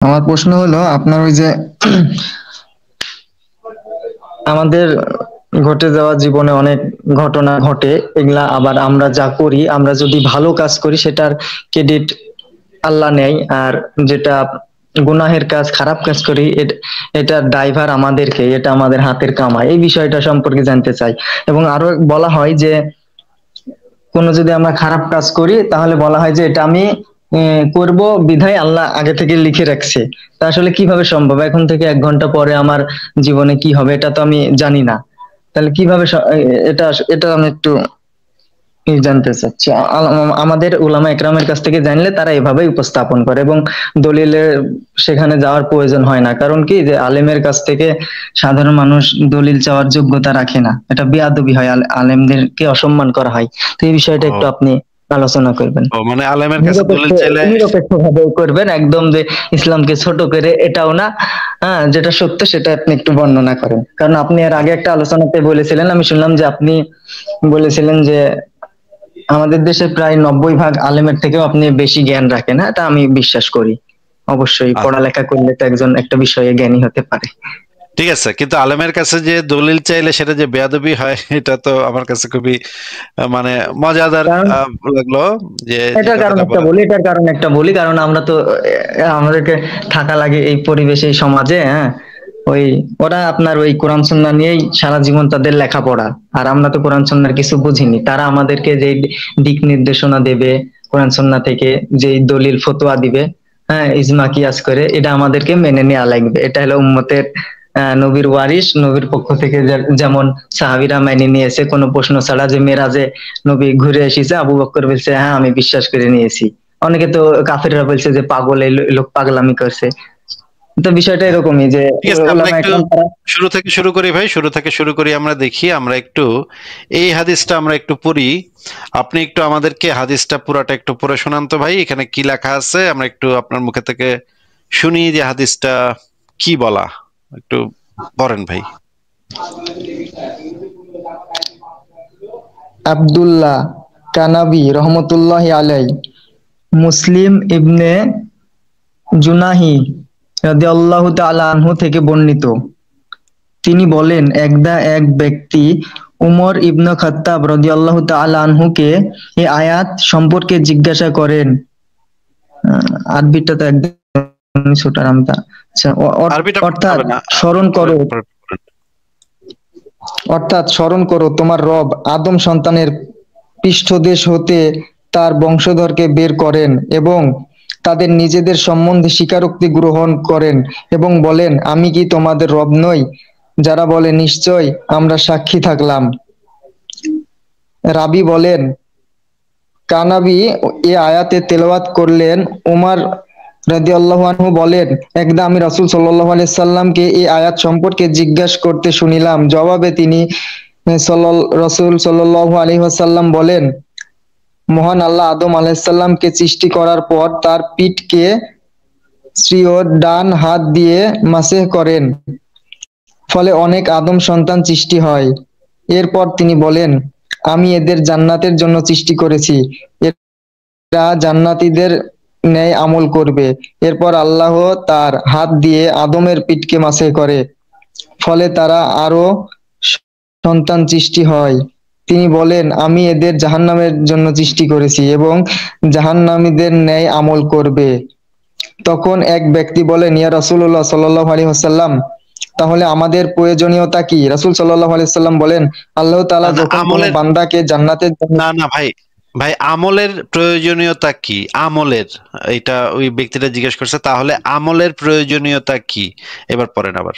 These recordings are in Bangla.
আমার প্রশ্ন হলো আপনার ওই যে আমাদের ঘটে যাওয়া জীবনে অনেক ঘটনা ঘটে, এগুলা আবার আমরা যা করি, আমরা যদি ভালো কাজ করি সেটার ক্রেডিট আল্লাহ নেয়, আর যেটা গুনাহের কাজ, খারাপ কাজ করি এটা ড্রাইভার আমাদেরকে, এটা আমাদের হাতের কামাই। এই বিষয়টা সম্পর্কে জানতে চাই। এবং আরো বলা হয় যে কোনো যদি আমরা খারাপ কাজ করি তাহলে বলা হয় যে এটা আমি করব বিধায় আল্লাহ আগে থেকে লিখে রাখছে। তা আসলে কিভাবে সম্ভব? এখন থেকে 1 ঘন্টা পরে আমার জীবনে কি হবে এটা তো আমি জানি না। তাহলে কিভাবে এটা এটা আমি একটু জানতে চাচ্ছি। আমাদের উলামা একরামের কাছ থেকে জানলে তারা এভাবেই উপস্থাপন করে, এবং দলিলে সেখানে যাওয়ার প্রয়োজন হয় না। কারণ কি, যে আলেমের কাছ থেকে সাধারণ মানুষ দলিল চাওয়ার যোগ্যতা রাখে না, এটা বেয়াদবি হয়, আলেমদেরকে অসম্মান করা হয়। তো এই বিষয়টা একটু ও আপনি আলোচনা করবেন। ও মানে আলেমের কাছে নিরপেক্ষ দলিল চাইলে। নিরপেক্ষ ভাবে করবেন, একদম যে ইসলামকে ছোট করে এটাও না। হ্যাঁ, যেটা সত্য সেটা আপনি একটু বর্ণনা করেন। কারণ আপনি এর আগে একটা আলোচনাতে বলেছিলেন, আমি শুনলাম যে আপনি বলেছিলেন যে আমাদের দেশে প্রায় 90% আলেমের থেকেও আপনি বেশি জ্ঞান রাখেন। হ্যাঁ, এটা আমি বিশ্বাস করি। অবশ্যই আচ্ছা, পড়ালেখা করলে তো একজন একটা বিষয়ে জ্ঞানী হতে পারে। ঠিক আছে, কিন্তু আলেমের কাছে যে দলিল চাইলে সেটা যে বেয়াদবি হয় এটা তো আমার কাছে খুবই মানে মজাদার কারণ লাগলো যে যে এটার কারণ কথাটা একটা বলেন। বলি, এটার কারণ একটা বলি, কারণ আমরা তো আমাদেরকে থাকা লাগে এই পরিবেশে, এই সমাজে। হ্যাঁ, ওই ওরা আপনার ওই কোরআন সুন্নাহ নিয়েই সারা জীবন তাদের লেখাপড়া। আর আমরা তো কোরআন সুন্নাহর কিছু বুঝিনি, তারা আমাদেরকে যে দিক নির্দেশনা দেবে কোরআন সুন্নাহ থেকে, যে দলিল ফতোয়া দিবে, হ্যাঁ, ইজমা কিয়াস করে, এটা আমাদেরকে মেনে নেওয়া লাগবে। এটা হলো উম্মতের নবীর ওয়ারিস। নবীর পক্ষ থেকে যেমন সাহাবীরা মেনে নিয়েছে কোনো প্রশ্ন ছাড়া, যে মেরাজে নবী ঘুরে এসেছে, আবু বকর বলছে হ্যাঁ আমি বিশ্বাস করে নিয়েছি। অনেকে তো কাফেররা বলছে যে পাগল, এই লোক পাগলামি করছে। তো বিষয়টা হ্যাঁ, এরকমই যে ঠিক আছে, আমরা ওলামা একটু একরাম তারা। শুরু থেকে শুরু করি ভাই, শুরু থেকে শুরু করি। আমরা দেখি, আমরা একটু এই হাদিসটা আমরা একটু পড়ি। আপনি একটু আমাদেরকে হাদিসটা পুরাটা একটু পড়ে শোনান তো ভাই, এখানে কি লেখা আছে আমরা একটু আপনার মুখে থেকে শুনি যে হাদিসটা কি বলা। একটু পড়েন ভাই। আব্দুল্লাহ কানাবি রহমতুল্লাহ আলাই, মুসলিম ইবনে জুনাহি রাদিয়াল্লাহু তাআলা আনহু থেকে বর্ণিত। তিনি বলেন, একদা এক ব্যক্তি উমর ইবনে খাত্তাব রাদিয়াল্লাহু তাআলা আনহুকে এই আয়াত সম্পর্কে জিজ্ঞাসা করেন। আরবিটা তো একদম ছোট আমতা। আচ্ছা, আরবিটা পড়তে অর্থাৎ হবে না, স্মরণ করো, পড়েন, পড়েন। অর্থাৎ স্মরণ করো তোমার রব আদম সন্তানের পৃষ্ঠদেশ হতে তার বংশধরকে বের করেন এবং তাদের নিজেদের সম্বন্ধে স্বীকারোক্তি গ্রহণ করেন এবং বলেন, আমি কি তোমাদের রব নই? যারা বলে, নিশ্চয় আমরা সাক্ষী থাকলাম। রাবি বলেন, কানাবী এ আয়াতে তেলাওয়াত করলেন। উমর রাদিয়াল্লাহু আনহু বলেন, একদা আমি রাসূল সাল্লাল্লাহু আলাইহি সাল্লামকে এই আয়াত সম্পর্কে জিজ্ঞাসা করতে শুনিলাম। জবাবে তিনি রাসূল সাল্লাল্লাহু আলাইহি ওয়াসাল্লাম বলেন, মহান আল্লাহ আদম আলাইহিস সালামকে সৃষ্টি করার পর তার পিঠকে স্ত্রীর ডান হাত দিয়ে মাসেহ করেন, ফলে অনেক আদম সন্তান সৃষ্টি হয়। এরপর তিনি বলেন, আমি এদের জান্নাতের জন্য সৃষ্টি করেছি, এরা জান্নাতীদের ন্যায় আমল করবে। এরপর আল্লাহ তার হাত দিয়ে আদমের পিঠকে মাসেহ করে, ফলে তারা আরো সন্তান সৃষ্টি হয়। তিনি বলেন, আমি এদের জাহান্নামের জন্য সৃষ্টি করেছি এবং জাহান্নামীদের ন্যায় আমল করবে। তখন এক ব্যক্তি বলেন, ইয়া রাসূলুল্লাহ সাল্লাল্লাহু আলাইহি ওয়াসাল্লাম, তাহলে আমাদের প্রয়োজনীয়তা কি? রাসূল সাল্লাল্লাহু আলাইহি ওয়াসাল্লাম বলেন, আল্লাহ না তাআলা না, যখন কোনো আমলের, বান্দাকে জান্নাতের জন্য। না না ভাই, ভাই আমলের প্রয়োজনীয়তা কি? আমলের, এটা ওই ব্যক্তিটা জিজ্ঞেস করছে, তাহলে আমলের প্রয়োজনীয়তা কি? এবার পড়েন আবার।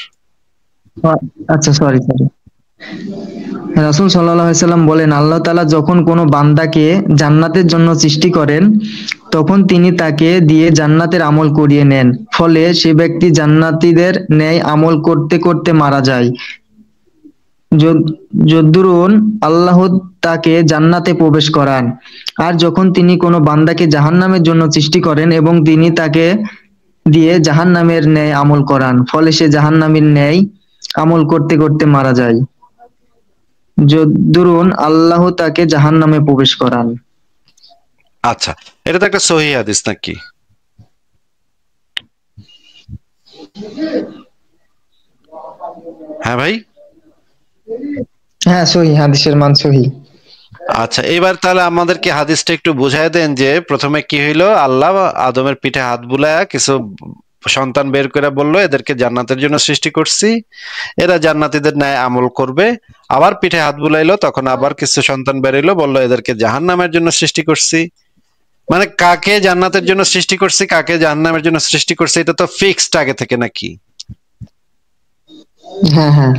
আচ্ছা, সরি সরি। রাসূল সাল্লাল্লাহু আলাইহি সাল্লাম বলেন, আল্লাহ তাআলা যখন কোনো বান্দাকে জান্নাতের জন্য সৃষ্টি করেন তখন তিনি তাকে দিয়ে জান্নাতের আমল করিয়ে নেন, ফলে সে ব্যক্তি জান্নাতীদের ন্যায় আমল করতে করতে মারা যায়। যদ্দুরুন আল্লাহ তাকে জান্নাতে প্রবেশ করান। আর যখন তিনি কোনো বান্দাকে জাহান্নামের জন্য সৃষ্টি করেন এবং তিনি তাকে দিয়ে জাহান্নামের ন্যায় আমল করান, ফলে সে জাহান্নামীর ন্যায় আমল করতে করতে মারা যায়। যদ্দুরুন আল্লাহ তাকে জাহান্নামে প্রবেশ করান। আচ্ছা, এটা তো একটা সহিহ হাদিস নাকি? হ্যাঁ ভাই। হ্যাঁ, সহি, হাদিসের মান সহি। আচ্ছা, এবার তাহলে আমাদেরকে হাদিসটা একটু বুঝাই দেন যে প্রথমে কি হইলো, আল্লাহ আদমের পিঠে হাত বুলায়া কিছু সন্তান বের করে বললো এদেরকে জান্নাতের জন্য সৃষ্টি করছি, এরা জান্নাতীদের ন্যায় আমল করবে। আবার পিঠে হাত বুলাইলো, তখন আবার কিছু সন্তান বেরোইলো, বললো এদেরকে জাহান্নামের জন্য সৃষ্টি করছি। মানে কাকে জান্নাতের জন্য সৃষ্টি করছি, কাকে জাহান্নামের জন্য সৃষ্টি করছি, এটা তো ফিক্সড আগে থেকে নাকি? হ্যাঁ, হ্যাঁ।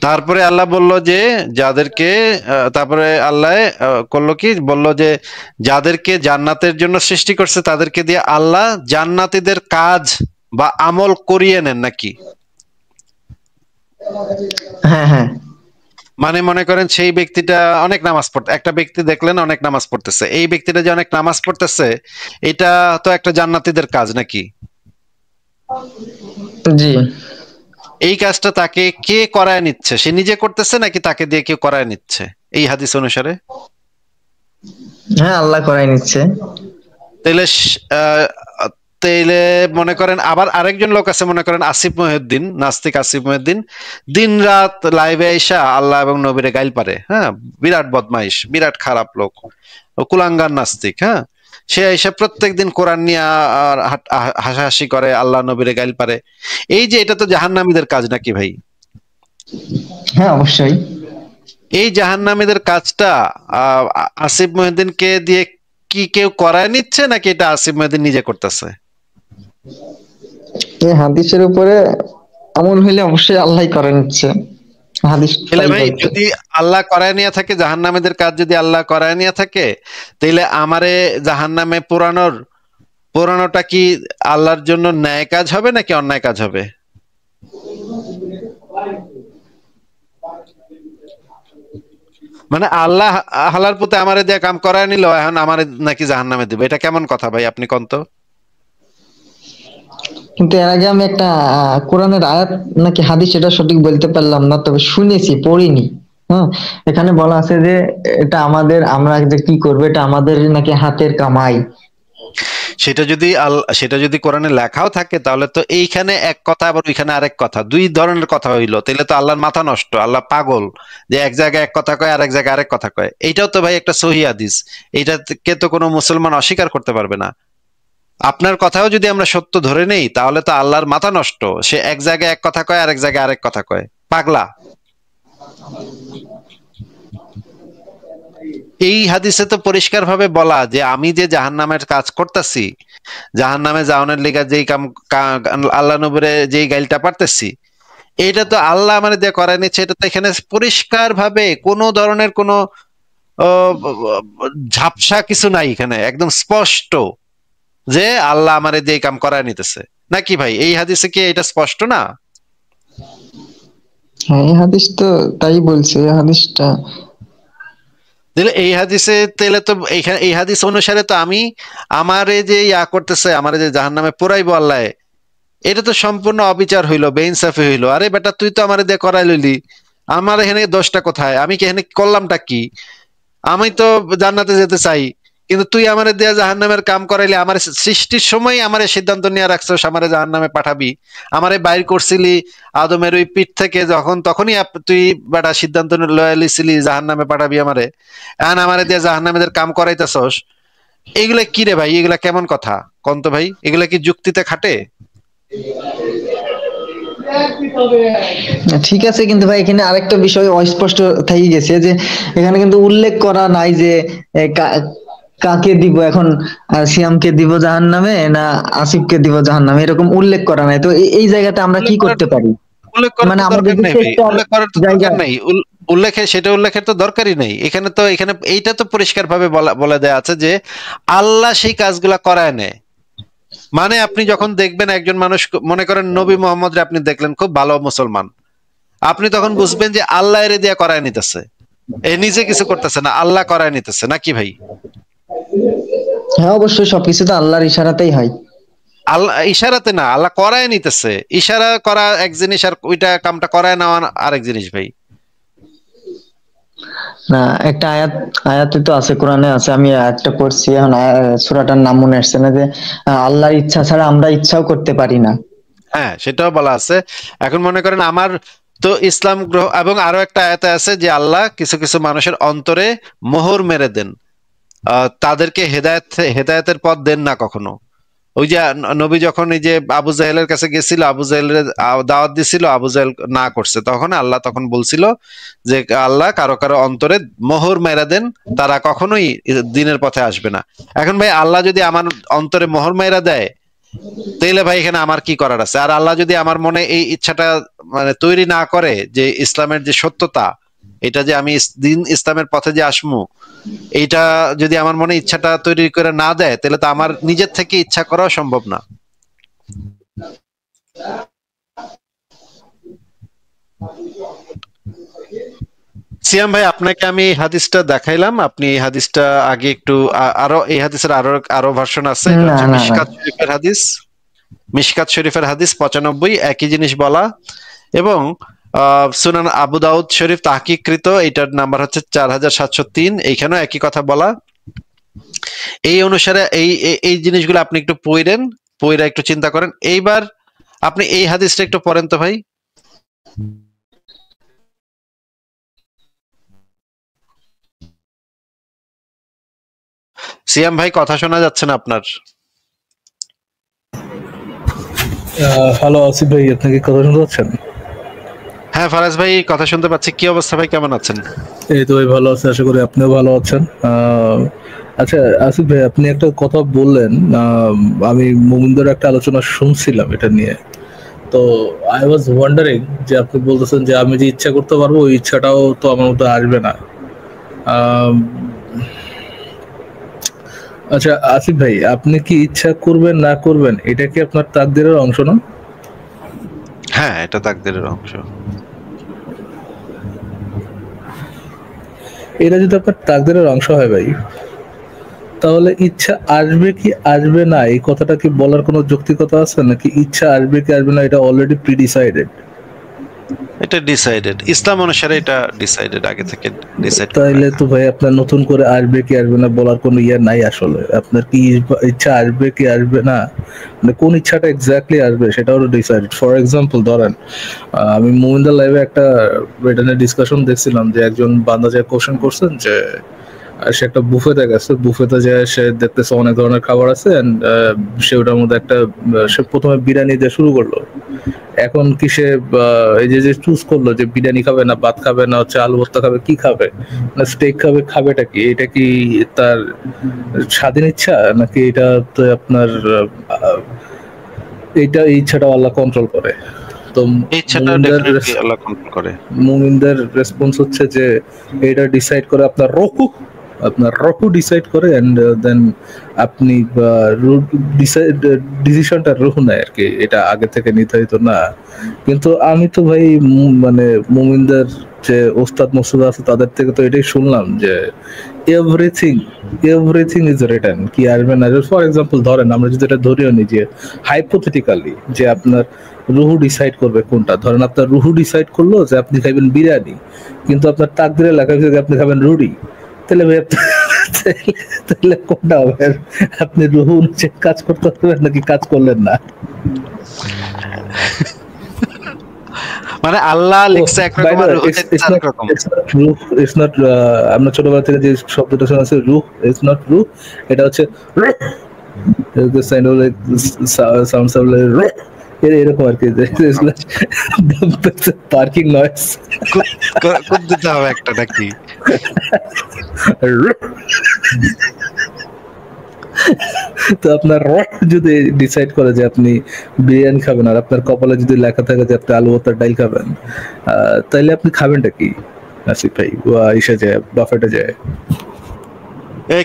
তারপরে আল্লাহ বলল যে যাদেরকে তারপরে আল্লাহ করলো কি, বলল যে যাদেরকে জান্নাতের জন্য সৃষ্টি করছে তাদেরকে দিয়ে আল্লাহ জান্নাতীদের কাজ বা আমল করিয়ে নেন নাকি? হ্যাঁ, হ্যাঁ। মানে মনে করেন সেই ব্যক্তিটা অনেক নামাজ পড়তে, একটা ব্যক্তি দেখলেন অনেক নামাজ পড়তেছে, এই ব্যক্তিটা যে অনেক নামাজ পড়তেছে এটা তো একটা জান্নাতীদের কাজ নাকি? জি। এই কাজটা তাকে কে করায় নিচ্ছে, সে নিজে করতেছে নাকি তাকে দিয়ে কেউ করায় নিচ্ছে এই হাদিস অনুসারে? হ্যাঁ, আল্লাহ করাই নিচ্ছে। তাইলে তাইলে মনে করেন আবার আরেকজন লোক আছে, মনে করেন আসিফ মহিউদ্দিন, নাস্তিক আসিফ মহিউদ্দিন, দিন রাত লাইভে আইসা আল্লাহ এবং নবীরে গাইল পারে, হ্যাঁ, বিরাট বদমাইশ, বিরাট খারাপ লোক, ও কুলাঙ্গার নাস্তিক, হ্যাঁ। সে আইসা প্রত্যেকদিন কোরআন নিয়ে হাসাহাসি করে, আল্লাহ নবীরে গাইল পারে। এই যে এটা তো জাহান্নামীদের কাজ নাকি ভাই? হ্যাঁ, অবশ্যই। এই জাহান্নামীদের কাজটা আসিফ মহিউদ্দিনকে দিয়ে কি কেউ করায় নিচ্ছে নাকি এটা আসিফ মহিউদ্দিন নিজে করতেছে? এই হাদিসের উপরে আমল হইলে অবশ্যই আল্লাহ করে নিচ্ছে, হাদিস তাহলে তাই ভাই বলছে। যদি আল্লাহ করায় নিয়ে থাকে, জাহান্নামীদের কাজ যদি আল্লাহ করায় নিয়ে থাকে, তাইলে আমারে জাহান্নামে পোড়ানোটা কি আল্লাহর জন্য ন্যায় কাজ হবে নাকি অন্যায় কাজ হবে? মানে আল্লাহ আল্লাহর প্রতি আমারে দিয়ে কাম করায় নিল, এখন আমারে নাকি জাহান্নামে দিবে, এটা কেমন কথা ভাই, আপনি কোন তো? কিন্তু এর আগে আমি একটা কোরআনের আয়াত নাকি হাদিস, এটা সঠিক বলতে পারলাম না, তবে শুনেছি, পড়িনি। হ্যাঁ, এখানে বলা আছে যে এটা আমাদের, আমরা যে কি করবো, এটা আমাদের নাকি হাতের কামাই। সেটা যদি কোরআনে লেখাও থাকে তাহলে তো এইখানে এক কথা আবার ওইখানে আরেক কথা, দুই ধরনের কথা হইলো, তাহলে তো আল্লাহর মাথা নষ্ট, আল্লাহ পাগল যে এক জায়গায় এক কথা কয় আর এক জায়গায় আরেক কথা কয়। এইটাও তো ভাই একটা সহিহ হাদিস, এইটাকে তো কোনো মুসলমান অস্বীকার করতে পারবে না। আপনার কথাও যদি আমরা সত্য ধরে নেই তাহলে তো আল্লাহর মাথা নষ্ট, সে এক জায়গায় এক কথা কয় আর এক জায়গায় আরেক কথা কয়, পাগলা। এই হাদিসে তো পরিষ্কার ভাবে বলা যে আমি যে জাহান্নামের কাজ করতেছি, জাহান্নামে যাওয়ানোর লিগা যেই আল্লাহ নবীরে যেই গাইলটা পারতেছি, এটা তো আল্লাহ মানে দিয়ে করায় নিচ্ছে। এটা তো এখানে পরিষ্কার ভাবে কোনো ধরনের কোনো ঝাপসা কিছু নাই, এখানে একদম স্পষ্ট যে আল্লাহ আমারে দিয়ে কাম করায় নিতেছে নাকি ভাই? এই হাদিসে কি এটা স্পষ্ট না? হ্যাঁ, এই হাদিস তো তাই বলছে, এই হাদিসটা। তাহলে এই হাদিসে তাহলে তো এইখানে এই হাদিস অনুসারে তো আমি আমারে যে করতেছে, আমারে যে জাহান্নামে পোড়াইবো আল্লাহ, এটা তো সম্পূর্ণ অবিচার হইলো, বেইনসাফি হইলো। আরে বেটা, তুই তো আমারে দিয়ে করাই লইলি, আমার এখানে দোষটা কোথায়? আমি কি এখানে করলামটা কি? আমি তো জান্নাতে যেতে চাই, কিন্তু তুই আমারে দিয়ে জাহান্নামের কাম করাইলি। আমার সৃষ্টির সময় আমার সিদ্ধান্ত নিয়ে রাখছস আমারে জাহান্নামে পাঠাবি, আমারে বাইর করছিলি আদমের ওই পিঠ থেকে, যখন তখনই তুই বেটা সিদ্ধান্ত লয়ে লিছিলি জাহান্নামে পাঠাবি আমারে, এখন আমারে দিয়ে জাহান্নামীদের কাম করাইতেছস। এইগুলা কি রে ভাই, এগুলা কেমন কথা? কন্ত ভাই, এগুলা কি যুক্তিতে খাটে? ঠিক আছে, কিন্তু ভাই এখানে আরেকটা বিষয় অস্পষ্ট থেকে গেছে যে এখানে কিন্তু উল্লেখ করা নাই যে কাকে দিব এখন, সিয়ামকে দিব জাহান্নামে না আসিফকে দিব জাহান্নামে, এরকম উল্লেখ করা নাই। তো এই জায়গাটা আমরা কি উল্লেখ করার করতে পারি? উল্লেখ করার মানে তো আমাদের দরকার যে নেই ভাই, চেষ্টার উল্লেখ করার তো জায়গা। দরকার নেই। উল্লেখের তো দরকারই নেই। এখানে তো এখানে এইটা তো পরিষ্কার ভাবে বলে দেয়া আছে যে আল্লাহ সেই কাজগুলা করায় নেয়। মানে আপনি যখন দেখবেন একজন মানুষ, মনে করেন নবী মোহাম্মদ রে আপনি দেখলেন খুব ভালো মুসলমান, আপনি তখন বুঝবেন যে আল্লাহ এর দিয়া করায় নিতেছে, এ নিজে কিছু করতেছে না, আল্লাহ করায় নিতেছে নাকি ভাই? হ্যাঁ, অবশ্যই সবকিছু তো আল্লাহর ইশারাতেই হয়। আল্লাহ ইশারাতে না, আল্লাহ করায় নিতেছে। ইশারা করা এক জিনিস আর ওইটা কামটা করায় নেওয়া আরেক জিনিস ভাই। না, একটা আয়াতে তো আছে, কোরআনে আছে, আমি একটা পড়ছি, এখন সূরাটার নাম মনে আসছে না, যে আল্লাহর ইচ্ছা ছাড়া আমরা ইচ্ছাও করতে পারি না। হ্যাঁ, সেটাও বলা আছে। এখন মনে করেন আমার তো ইসলাম গ্রহ, এবং আরো একটা আয়াতে আছে যে আল্লাহ কিছু কিছু মানুষের অন্তরে মোহর মেরে দেন, তাদেরকে হেদায়েতের পথ দেন না কখনো। ওই যে নবী যখন এই যে আবু জাহেলের কাছে গেছিল, আবু জাহেলের দাওয়াত দিছিল, আবু জাহেল না করছে, তখন আল্লাহ তখন বলছিল যে আল্লাহ কারো কারো অন্তরে মোহর মেরা দেন, তারা কখনোই দিনের পথে আসবে না। এখন ভাই আল্লাহ যদি আমার অন্তরে মোহর মেরা দেয়, তাইলে ভাই এখানে আমার কি করার আছে? আর আল্লাহ যদি আমার মনে এই ইচ্ছাটা মানে তৈরি না করে যে ইসলামের যে সত্যতা, এটা যে আমি দিন ইসলামের পথে যে আসমু, এইটা যদি আমার মনে ইচ্ছাটা তৈরি করে না দেয়, তাহলে তো আমার নিজের থেকে ইচ্ছা করাও সম্ভব না। সিয়াম ভাই, আপনাকে আমি এই হাদিসটা দেখাইলাম, আপনি এই হাদিসটা আগে একটু আরো এই হাদিসের আরো আরো ভার্সন আছে। এটা না হচ্ছে না না মিশকাত শরীফের হাদিস 95, একই জিনিস বলা। এবং সুনান আবু দাউদ শরীফ তাহকিকৃত, এটার নাম্বার হচ্ছে 4703, এইখানেও একই কথা বলা। এই অনুসারে এই এই জিনিসগুলো আপনি একটু পইরা একটু চিন্তা করেন। এইবার আপনি এই হাদিসটা একটু পড়েন তো ভাই। সিয়াম ভাই, কথা শোনা যাচ্ছে না আপনার। হ্যালো আসিফ ভাই, আপনি কি কথা শুনতে পাচ্ছেন? হ্যাঁ ফারাজ ভাই, কথা শুনতে পাচ্ছি। কি অবস্থা ভাই, কেমন আছেন? এই তো ভাই, ভালো আছি, আশা করি আপনিও ভালো আছেন। আচ্ছা আসিফ ভাই, আপনি একটা কথা বললেন, আমি মুমিনদের একটা আলোচনা শুনছিলাম এটা নিয়ে। তো আই ওয়াজ ওয়ান্ডারিং যে আপনি বলতেছেন যে আমি যে ইচ্ছা করতে পারবো, ওই ইচ্ছাটাও তো আমার মধ্যে আসবে না। আম, আচ্ছা আসিফ ভাই, আপনি কি ইচ্ছা করবেন না করবেন, এটা কি আপনার তাকদীরের অংশ না? হ্যাঁ, এটা তাকদীরের অংশ। এটা যদি আপনার তাকদীরের অংশ হয় ভাই, তাহলে ইচ্ছা আসবে কি আসবে না এই কথাটা কি বলার কোনো যৌক্তিকতা আছে, নাকি ইচ্ছা আসবে কি আসবে না এটা অলরেডি প্রিডিসাইডেড? এটা ডিসাইডেড, ইসলাম অনুসারে এটা ডিসাইডেড, আগে থেকে ডিসাইড করে তাইলে রাখা। তো ভাই আপনার নতুন করে আসবে কি আসবে না বলার কোনো ইয়ে নাই আসলে। আপনার কি ইচ্ছা আসবে কি আসবে না, মানে কোন ইচ্ছাটা এক্স্যাক্টলি আসবে সেটাও ডিসাইডেড। ফর এক্সাম্পল ধরেন, আমি মুমিনদার লাইভে একটা এটা নিয়ে ডিসকাশন দেখছিলাম যে একজন বান্দা যে কোশ্চেন করছেন যে সে একটা বুফেতে গেছে, বুফেতে যায় সে দেখতেছে অনেক ধরনের খাবার আছে, এন্ড সে ওটার মধ্যে একটা সে প্রথমে বিরিয়ানি দিয়ে শুরু করলো। এখন কি সে এই যে চুজ করলো যে বিরিয়ানি খাবে না ভাত খাবে না হচ্ছে আলু ভর্তা খাবে, কি খাবে না স্টেক খাবে, খাবেটা কি? এটা কি তার স্বাধীন ইচ্ছা, নাকি এটা তো আপনার এইটা এই ইচ্ছাটা আল্লাহ কন্ট্রোল করে? তো এই ইচ্ছাটা মুমিনদের ডেফিনেটলি আল্লাহ কন্ট্রোল করে। মুমিনদের রেসপন্স হচ্ছে যে এটা ডিসাইড করে আপনার রুহু, আপনার রুহু ডিসাইড করে, এন্ড দেন আপনি ডিসিশনটা রুহু নেয় আর কি, এটা আগে থেকে নির্ধারিত না। কিন্তু আমি তো ভাই মানে মুমিনদের যে ওস্তাদ মসুদ আছে তাদের থেকে তো এটাই শুনলাম যে এভরিথিং এভরিথিং ইজ রিটেন, কি আসবে না। ফর এক্সাম্পল ধরেন, আমরা যদি এটা ধরিও নি যে হাইপোথেটিক্যালি যে আপনার রুহু ডিসাইড করবে কোনটা, ধরেন আপনার রুহু ডিসাইড করলো যে আপনি খাইবেন বিরিয়ানি, কিন্তু আপনার তাকদিরে লেখা হয়েছে যে আপনি খাবেন রুটি, তাহলে ভাই তাহলে কোনটা হবে? আপনি রুহু অনুযায়ী কাজ করতে পারবেন নাকি কাজ করলেন না? মানে আল্লাহ লিখছে একরকম আর রুহ চাইতেছে আরেকরকম। আমরা ছোটবেলা থেকে যে শব্দটা শোনা আছে রুহ, ইটস নট রুহ, এটা হচ্ছে সাউন্ড এরকম আর কি, পার্কিং নয়েজ। কোন দিতে হবে একটা নাকি? তো আপনার যদি ডিসাইড করে যে আপনি বিরিয়ানি খাবেন, আর আপনার কপালে যদি লেখা থাকে যে আপনি আলু ভর্তার ডাল খাবেন, তাইলে আপনি খাবেনটা কি আসিফ ভাই? ইসে যায়, বাফেটে যায়।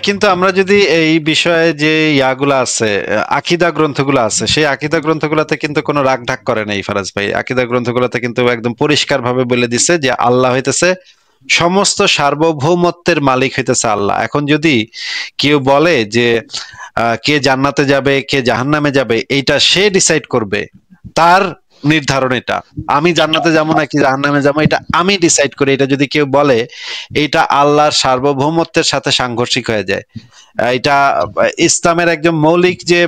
কিন্তু আমরা যদি এই বিষয়ে যে ইয়াগুলা আছে, আকিদা গ্রন্থগুলো আছে, সেই আকিদা গ্রন্থগুলোতে কিন্তু কোনো রাগ ঢাক করে নাই ফারাজ ভাই। আকিদা গ্রন্থগুলোতে কিন্তু একদম পরিষ্কার ভাবে বলে দিছে যে আল্লাহ হইতেছে সমস্ত সার্বভৌমত্বের মালিক হইতেছে আল্লাহ। এখন যদি কেউ বলে যে কে জান্নাতে যাবে কে জাহান্নামে যাবে, এইটা সে ডিসাইড করবে, তার নির্ধারণ এটা, আমি জান্নাতে যাবো নাকি জাহান্নামে যাবো এটা আমি ডিসাইড করি, এটা যদি কেউ বলে এটা আল্লাহর সার্বভৌমত্বের সাথে সাংঘর্ষিক হয়ে যায়। এটা ইসলামের একদম মৌলিক যে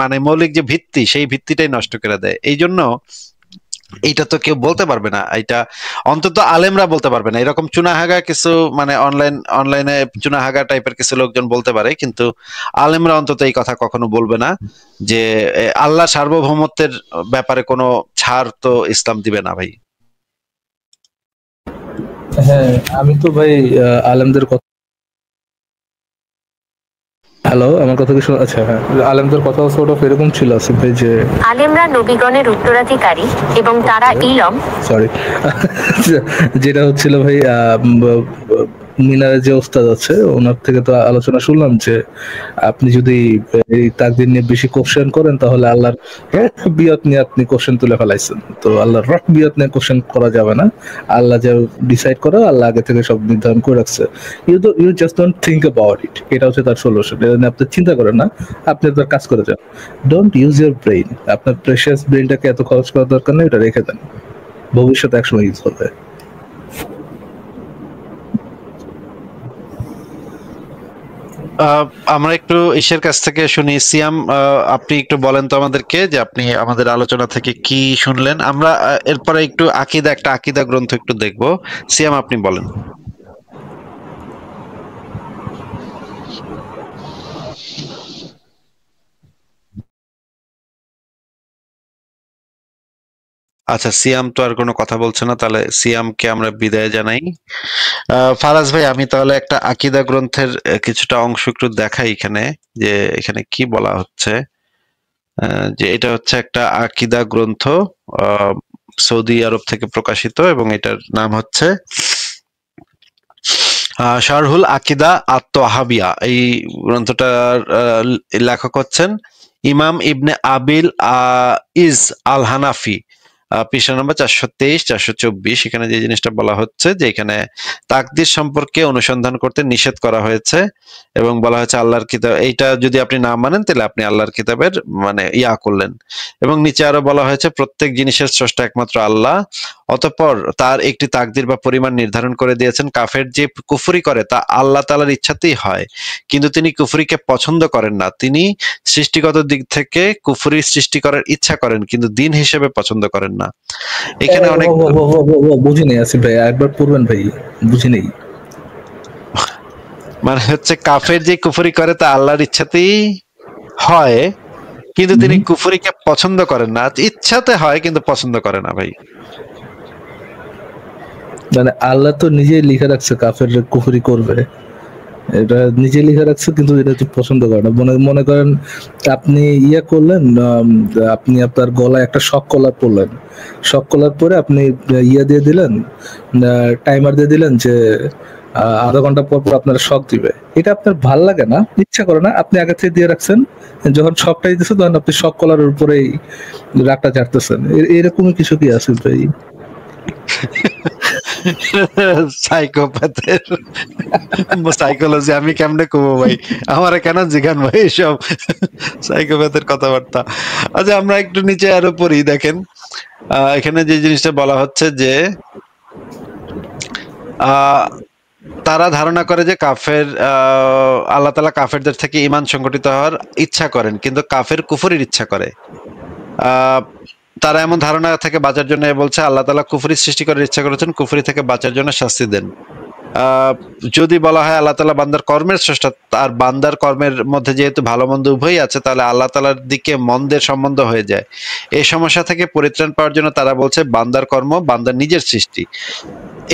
মানে মৌলিক যে ভিত্তি, সেই ভিত্তিটাই নষ্ট করে দেয়। এই জন্য এটা তো কেউ বলতে পারবে না, এটা অন্তত আলেমরা বলতে পারবে না। এরকম চুনাহাগা কিছু মানে অনলাইনে চুনাহাগা টাইপের কিছু লোকজন বলতে পারে, কিন্তু আলেমরা অন্তত এই কথা কখনো বলবে না যে আল্লাহ সার্বভৌমত্বের ব্যাপারে কোনো ছাড় তো ইসলাম দিবে না ভাই। হ্যাঁ, আমি তো ভাই আলেমদের কথা, হ্যালো আমার কথা কি আচ্ছা হ্যাঁ, আলেমদের কথা সর্ট অফ এরকম ছিল আসিফ ভাই যে আলেমরা নবীগণের উত্তরাধিকারী এবং তারা ইলম, সরি যেটা হচ্ছিল ভাই মিনারের যে ওস্তাদ আছে ওনার থেকে তো আলোচনা শুনলাম যে আপনি যদি এই তাকদীর নিয়ে বেশি কোশ্চেন করেন তাহলে আল্লাহর রহবিয়ত নিয়ে আপনি কোশ্চেন তুলে ফেলাইছেন। তো আল্লাহর রহবিয়ত নিয়ে কোশ্চেন করা যাবে না, আল্লাহ যা ডিসাইড করে আল্লাহ আগে থেকে সব নির্ধারণ করে রাখছে, you just don't think about it, এটা হচ্ছে তার সলিউশন। এটা নিয়ে আপনি চিন্তা করেন না, আপনি তার কাজ করে যান, ডোন্ট ইউজ ইউর ব্রেইন, আপনার প্রেশিয়াস ব্রেইনটাকে এত খরচ করার দরকার নেই, এটা রেখে দেন, ভবিষ্যতে একসময় ইউজ হবে। আমরা একটু ঈশের কাছ থেকে শুনি। সিয়াম, আপনি একটু বলেন তো আমাদেরকে যে আপনি আমাদের আলোচনা থেকে কি শুনলেন। আমরা এরপরে একটু একটা আকিদা গ্রন্থ একটু দেখবো। সিয়াম, আপনি বলেন। আচ্ছা, সিয়াম তো আর কোনো কথা বলছে না, তাহলে সিয়ামকে আমরা বিদায় জানাই। ফারাজ ভাই, আমি তাহলে একটা আকিদা গ্রন্থের কিছুটা অংশ একটু দেখাই এখানে, যে এখানে কি বলা হচ্ছে। যে এটা হচ্ছে একটা আকিদা গ্রন্থ, সৌদি আরব থেকে প্রকাশিত, এবং এটার নাম হচ্ছে শারহুল আকিদা আত-তাহাবিয়া। এই গ্রন্থটার লেখক হচ্ছেন ইমাম ইবনে আবিল ইজ আল হানাফি। পৃষ্ঠা নম্বর 423-424। এখানে যে জিনিসটা বলা হচ্ছে যে এখানে তাকদীর সম্পর্কে অনুসন্ধান করতে নিষেধ করা হয়েছে, এবং বলা হয়েছে আল্লাহর কিতাব, এইটা যদি আপনি না মানেন তাহলে আপনি আল্লাহর কিতাবের মানে করলেন। এবং নিচে আরো বলা হয়েছে প্রত্যেক জিনিসের স্রষ্টা একমাত্র আল্লাহ, অতঃপর তার একটি তাকদীর বা পরিমাণ নির্ধারণ করে দিয়েছেন। কাফের যে কুফরি করে তা আল্লাহ তাআলার ইচ্ছাতেই হয়, কিন্তু তিনি কুফরিকে পছন্দ করেন না। তিনি সৃষ্টিগত দিক থেকে কুফরি সৃষ্টি করার ইচ্ছা করেন, কিন্তু দিন হিসেবে পছন্দ করেন না। এখানে অনেক বুঝি নেই আসিফ ভাই, একবার পড়বেন ভাই, বুঝি নেই। মানে হচ্ছে কাফের যে কুফরি করে তা আল্লাহর ইচ্ছাতেই হয়, কিন্তু তিনি কুফরিকে পছন্দ করেন না। ইচ্ছাতে হয় কিন্তু পছন্দ করে না ভাই। মানে আল্লাহ তো নিজেই লিখে রাখছে কাফের কুফরি করবে, এটা নিজে লিখে রাখছে, কিন্তু এটা পছন্দ করে না। মনে করেন আপনি করলেন, আপনি আপনার গলায় একটা শক কলার পরলেন, শক কলার পরে আপনি দিয়ে দিলেন, টাইমার দিয়ে দিলেন যে আধা ঘন্টা পর পর আপনার শক দিবে। এটা আপনার ভাল লাগে না, ইচ্ছা করে না, আপনি আগে থেকে দিয়ে রাখছেন, যখন শকটাই দিচ্ছে তখন আপনি শক কলারের উপরেই রাগটা ঝাড়তেছেন। এরকমই কিছু কি আছে ভাই? সাইকোপ্যাথের সাইকোলজি আমি কেমনে কমো ভাই, আমারে কেন জিগান ভাই এসব সাইকোপ্যাথের কথাবার্তা। আচ্ছা, আমরা একটু নিচে আরো পড়ি। দেখেন এখানে যে জিনিসটা বলা হচ্ছে যে তারা ধারণা করে যে কাফের আল্লাহ তাআলা কাফেরদের থেকে ঈমান সংগঠিত হওয়ার ইচ্ছা করেন, কিন্তু কাফের কুফরির ইচ্ছা করে। তারা এমন ধারণা থেকে বাঁচার জন্য বলছে আল্লাহ তাআলা কুফরি সৃষ্টি করার ইচ্ছা করেছেন, কুফরি থেকে বাঁচার জন্য শাস্তি দেন। যদি বলা হয় আল্লাহ তাআলা বান্দার কর্মের স্রষ্টা, আর বান্দার কর্মের মধ্যে যেহেতু ভালো মন্দ উভয়ই আছে, তাহলে আল্লাহ তাআলার দিকে মন্দের সম্বন্ধ হয়ে যায়। এই সমস্যা থেকে পরিত্রাণ পাওয়ার জন্য তারা বলছে বান্দার কর্ম বান্দার নিজের সৃষ্টি।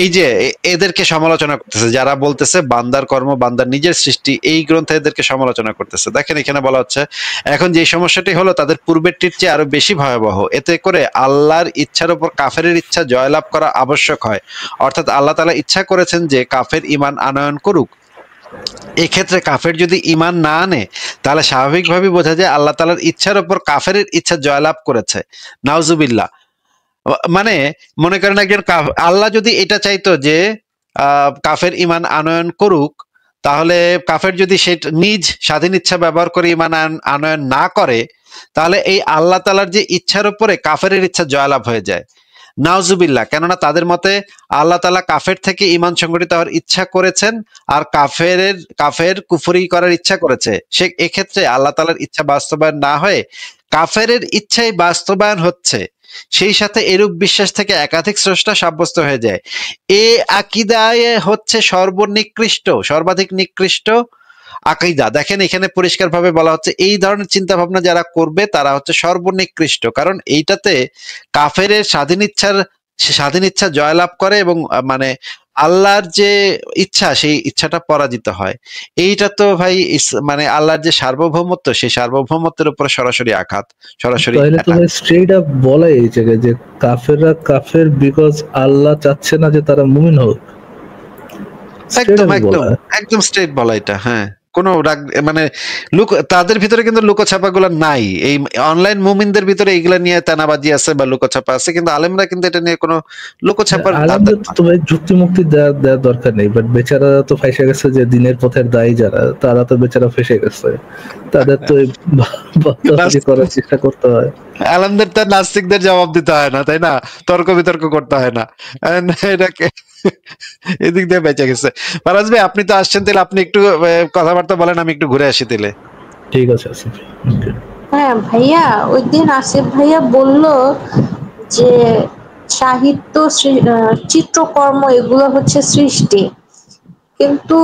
এই যে এদেরকে সমালোচনা করতেছে, যারা বলতেছে বান্দার কর্ম বান্দার নিজের সৃষ্টি, এই গ্রন্থে এদেরকে সমালোচনা করতেছে। দেখেন এখানে বলা হচ্ছে এখন যে সমস্যাটি হলো তাদের পূর্বেরটির চেয়ে আরো বেশি ভয়াবহ। এতে করে আল্লাহর ইচ্ছার উপর কাফেরের ইচ্ছা জয়লাভ করা আবশ্যক হয়। অর্থাৎ আল্লাহ তাআলা ইচ্ছা করেছেন যে কাফের ঈমান আনয়ন করুক। এক্ষেত্রে কাফের যদি ঈমান না আনে তাহলে স্বাভাবিকভাবেই বোঝা যায় আল্লাহ তাআলার ইচ্ছার উপর কাফের ইচ্ছা জয়লাভ করেছে। নাউজুবিল্লাহ। মানে মনে করেন একজন আল্লাহ যদি এটা চাইতো যে কাফের ঈমান আনয়ন করুক, তাহলে কাফের যদি সে নিজ স্বাধীন ইচ্ছা ব্যবহার করে ঈমান আনয়ন না করে, তাহলে এই আল্লাহ তাআলার যে ইচ্ছার উপরে কাফেরের ইচ্ছা জয়লাভ হয়ে যায়। নাউজুবিল্লাহ, কেননা তাদের মতে আল্লাহ তাআলা কাফের থেকে ঈমান সংগঠিত হওয়ার ইচ্ছা করেছেন, আর কাফের কুফরি করার ইচ্ছা করেছে। সে এক্ষেত্রে আল্লাহ তাআলার ইচ্ছা বাস্তবায়ন না হয়ে কাফেরের ইচ্ছাই বাস্তবায়ন হচ্ছে, সেই সাথে এরূপ বিশ্বাস থেকে একাধিক স্রষ্টা সাব্যস্ত হয়ে যায়। এ আকীদায় হচ্ছে সর্বাধিক নিকৃষ্ট আকীদা। দেখেন এখানে পরিষ্কারভাবে বলা হচ্ছে এই ধরনের চিন্তা ভাবনা যারা করবে তারা হচ্ছে সর্বনিকৃষ্ট, কারণ এইটাতে কাফেরের স্বাধীন ইচ্ছা জয়লাভ করে এবং মানে আল্লাহর যে ইচ্ছা সেই ইচ্ছাটা পরাজিত হয়। এইটা তো ভাই মানে আল্লাহর যে সার্বভৌমত্ব, সেই সার্বভৌমত্বের উপর সরাসরি আঘাত, সরাসরি তাহলে তো স্ট্রেট আপ বলে এই জায়গায় যে কাফেররা কাফের বিকজ আল্লাহ চাচ্ছে না যে তারা মুমিন হোক। একদম স্ট্রেট বলা এটা। হ্যাঁ, কোনো মানে তাদের ভিতরে কিন্তু লুকোছাপা গুলো নাই। এই অনলাইন মুমিনদের ভিতরে এইগুলা নিয়ে তানাবাজি আছে বা লুকোছাপা আছে, কিন্তু আলেমরা কিন্তু এটা নিয়ে কোনো লুকোছাপার তো ভাই যুক্তি মুক্তি দেওয়ার দরকার নেই, বাট বেচারা তো ফেসে গেছে, যে দিনের পথের দায়ী যারা, তারা তো বেচারা ফেসে গেছে, তাদের তো করার চেষ্টা করতে হয়। আলেমদের তো নাস্তিকদের জবাব দিতে হয় না, তাই না? তর্ক বিতর্ক করতে হয় না। এটাকে এদিক দিয়ে বেঁচে গেছে। ফারাজ ভাই আপনি তো আসছেন, তাহলে আপনি একটু কথাবার্তা বলেন, আমি একটু ঘুরে আসি তাহলে। ঠিক আছে আসিফ। হ্যাঁ ভাইয়া, ওই দিন আসিফ ভাইয়া বলল যে সাহিত্য, চিত্রকর্ম এগুলো হচ্ছে সৃষ্টি, কিন্তু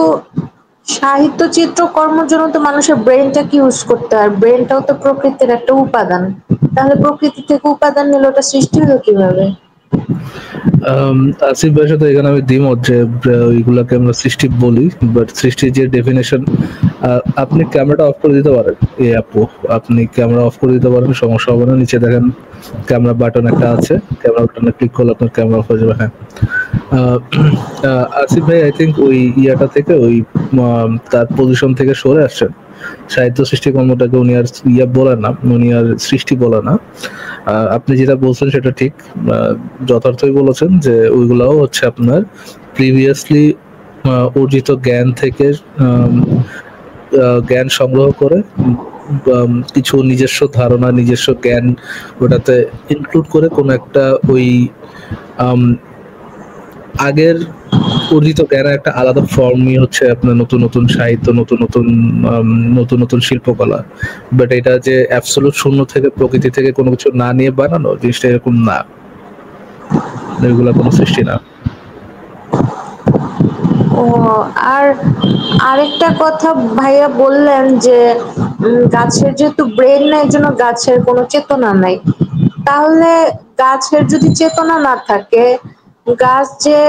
সাহিত্য চিত্রকর্মের জন্য তো মানুষের ব্রেনটাকে ইউজ করতে হয়, ব্রেনটাও তো প্রকৃতির একটা উপাদান, তাহলে প্রকৃতি থেকে উপাদান নিলে ওটা সৃষ্টি হলো কিভাবে? আসিফ ভাইয়ের সাথে এখানে আমি দ্বিমত যে ওইগুলাকে আমরা সৃষ্টি বলি, বাট সৃষ্টির যে ডেফিনেশন, আপনি ক্যামেরাটা অফ করে দিতে পারেন, এই আপু আপনি ক্যামেরা অফ করে দিতে পারেন, সমস্যা হবে না। নিচে দেখেন ক্যামেরা বাটন একটা আছে, ক্যামেরা বাটনে ক্লিক করলে আপনার ক্যামেরা অফ হয়ে যাবে। হ্যাঁ, আসিফ ভাই আই থিঙ্ক ওই ইয়াটা থেকে, ওই তার পজিশন থেকে সরে আসছেন। সাহিত্য সৃষ্টি কর্মটাকে উনি আর বলেন না, উনি আর সৃষ্টি বলে না। আপনি যেটা বলছেন সেটা ঠিক, যথার্থই বলেছেন যে ওইগুলাও হচ্ছে আপনার প্রিভিয়াসলি অর্জিত জ্ঞান থেকে জ্ঞান সংগ্রহ করে কিছু নিজস্ব ধারণা, নিজস্ব জ্ঞান ওটাতে ইনক্লুড করে কোন একটা ওই আগের অর্জিত জ্ঞানের একটা আলাদা ফর্মই হচ্ছে আপনার নতুন নতুন সাহিত্য, নতুন নতুন শিল্পকলা। বাট এটা যে অ্যাবসলিউট শূন্য থেকে, প্রকৃতি থেকে কোনো কিছু না নিয়ে বানানো জিনিসটা এরকম না, এগুলা কোনো সৃষ্টি না। ও, আর আরেকটা কথা ভাইয়া বললেন যে গাছের যেহেতু ব্রেন নাই, জন্য গাছের কোনো চেতনা নাই, তাহলে গাছের যদি চেতনা না থাকে, গাছ যে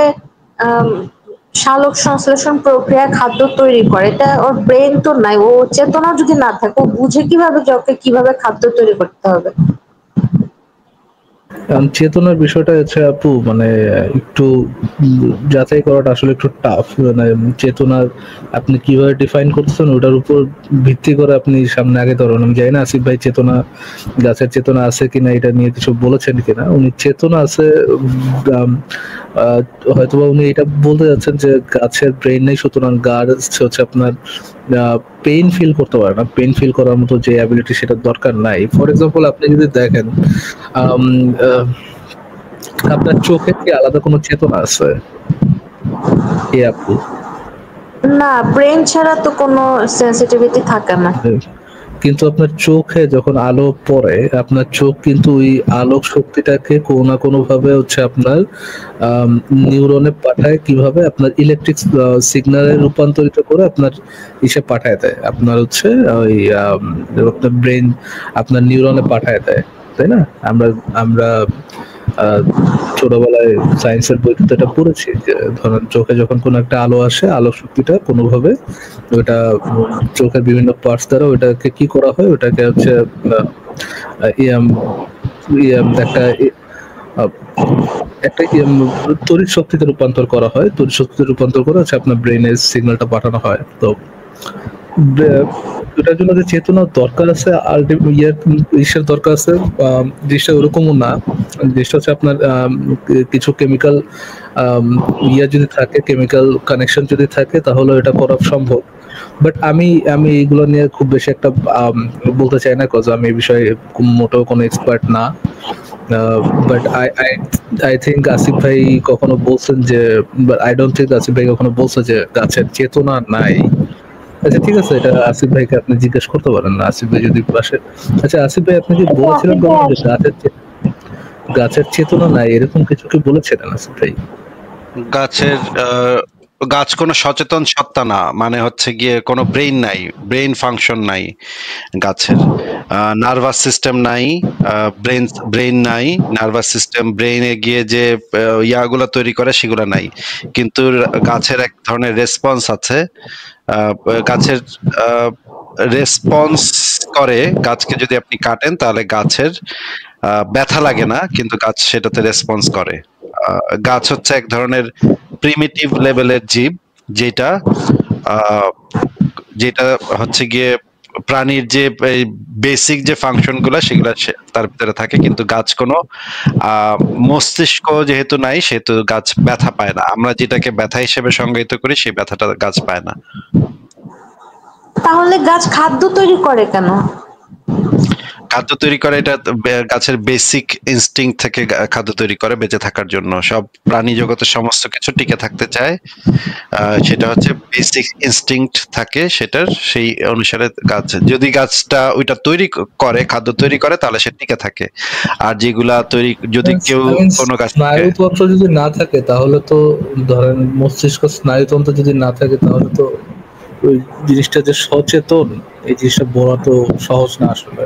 সালোক সংশ্লেষণ প্রক্রিয়া খাদ্য তৈরি করে, এটা ওর ব্রেন তো নাই, ও চেতনা যদি না থাকে ও বুঝে কিভাবে যে ওকে কিভাবে খাদ্য তৈরি করতে হবে? চেতনার বিষয়টা হচ্ছে আপু, মানে একটু যাচাই করাটা আসলে একটু টাফ। মানে চেতনার আপনি কিভাবে ডিফাইন করতেছেন ওটার উপর ভিত্তি করে আপনি সামনে আগে ধরুন। আমি জানি না আসিফ ভাই চেতনা, গাছের চেতনা আছে কিনা এটা নিয়ে কিছু বলেছেন কিনা। উনি চেতনা আছে হয়তোবা উনি এটা বলতে যাচ্ছেন যে গাছের ব্রেন নেই, সুতরাং গাছ হচ্ছে আপনার পেইন ফিল করতে পারে না, পেইন ফিল করার মতো যে অ্যাবিলিটি সেটা দরকার নাই। ফর এক্সাম্পল আপনি যদি দেখেন আপনার চোখে কি আলাদা কোনো চেতনা আছে? না, ব্রেন ছাড়া তো কোনো সেন্সিটিভিটি থাকে না। কিন্তু আপনার চোখে যখন আলো পড়ে, আপনার চোখ কিন্তু ওই আলোক শক্তিটাকে কোনো না কোনো ভাবে হচ্ছে আপনার নিউরনে পাঠায়, কিভাবে আপনার ইলেকট্রিক সিগন্যালে রূপান্তরিত করে আপনার ইসে পাঠায় দেয়, আপনার হচ্ছে ওই আপনার ব্রেন আপনার নিউরনে পাঠায় দেয়, তাই না? আমরা ছোটবেলায় সায়েন্সের বইতে এটা পড়েছি যে ধরেন চোখে যখন কোনো একটা আলো আসে, আলোক শক্তিটা কোনোভাবে ওটা চোখের বিভিন্ন পার্টস দ্বারা ওটাকে কি করা হয়, ওটাকে হচ্ছে একটা তড়িৎ শক্তিতে রূপান্তর করা হয়, তড়িৎ শক্তিতে রূপান্তর করে হচ্ছে আপনার ব্রেনের সিগন্যালটা পাঠানো হয়। তো এটার জন্য যে চেতনা দরকার আছে, ইসের দরকার আছে, জিনিসটা ওরকমও না। জিনিসটা হচ্ছে আপনার কিছু কেমিক্যাল যদি থাকে, কেমিক্যাল কানেকশন যদি থাকে, তাহলে এটা করা সম্ভব। বাট আমি এইগুলো নিয়ে খুব বেশি একটা বলতে চাই না, কজ আমি এই বিষয়ে মোটেও কোনো এক্সপার্ট না। বাট আই থিঙ্ক আসিফ ভাই কখনো বলছেন যে, আই ডোন্ট থিঙ্ক আসিফ ভাই কখনো বলছে যে গাছের চেতনা নাই। আচ্ছা ঠিক আছে, এটা আসিফ ভাইকে আপনি জিজ্ঞেস করতে পারেন না, আসিফ ভাই যদি পাশে। আচ্ছা আসিফ ভাই, আপনি কি বলেছিলেন কখনো যে গাছের চেতনা নাই, এরকম কিছু কি বলেছিলেন আসিফ ভাই? গাছ কোনো সচেতন সত্তা না, মানে হচ্ছে গিয়ে কোনো ব্রেইন নাই, ব্রেইন ফাংশন নাই গাছের, নার্ভাস সিস্টেম নাই, ব্রেইন নাই, নার্ভাস সিস্টেম, ব্রেইনে গিয়ে যে ইয়াগুলো তৈরি করে সেগুলো নাই, কিন্তু গাছের এক ধরনের রেসপন্স আছে। গাছের রেসপন্স করে, গাছকে যদি আপনি কাটেন তাহলে গাছের ব্যথা লাগে না, কিন্তু গাছ সেটাতে রেসপন্স করে। গাছ হচ্ছে এক ধরনের প্রিমিটিভ লেভেলের জীব, যেটা হচ্ছে গিয়ে প্রাণীর যে বেসিক যে ফাংশন গুলা সেগুলা তার ভিতরে থাকে, কিন্তু গাছ কোনো মস্তিষ্ক যেহেতু নাই, সেহেতু গাছ ব্যথা পায় না। আমরা যেটাকে ব্যথা হিসেবে সংজ্ঞায়িত করি, সেই ব্যথাটা গাছ পায় না। তাহলে গাছ খাদ্য তৈরি করে কেন? খাদ্য তৈরি করে, এটা গাছের বেসিক ইনস্টিংক্ট থেকে খাদ্য তৈরি করে বেঁচে থাকার জন্য। সব প্রাণী জগতের সমস্ত কিছু টিকে থাকতে চায়, সেটা হচ্ছে বেসিক ইনস্টিংক্ট থাকে সেটার, সেই অনুসারে গাছ, যদি গাছটা ওইটা তৈরি করে, খাদ্য তৈরি করে, তাহলে সে টিকে থাকে। আর যেগুলা তৈরি, যদি কেউ কোনো গাছ স্নায়ুতন্ত্র যদি না থাকে, তাহলে তো ধরেন মস্তিষ্ক স্নায়ুতন্ত্র যদি না থাকে, তাহলে তো ওই জিনিসটা যে সচেতন, এই জিনিসটা বলা তো সহজ না আসলে।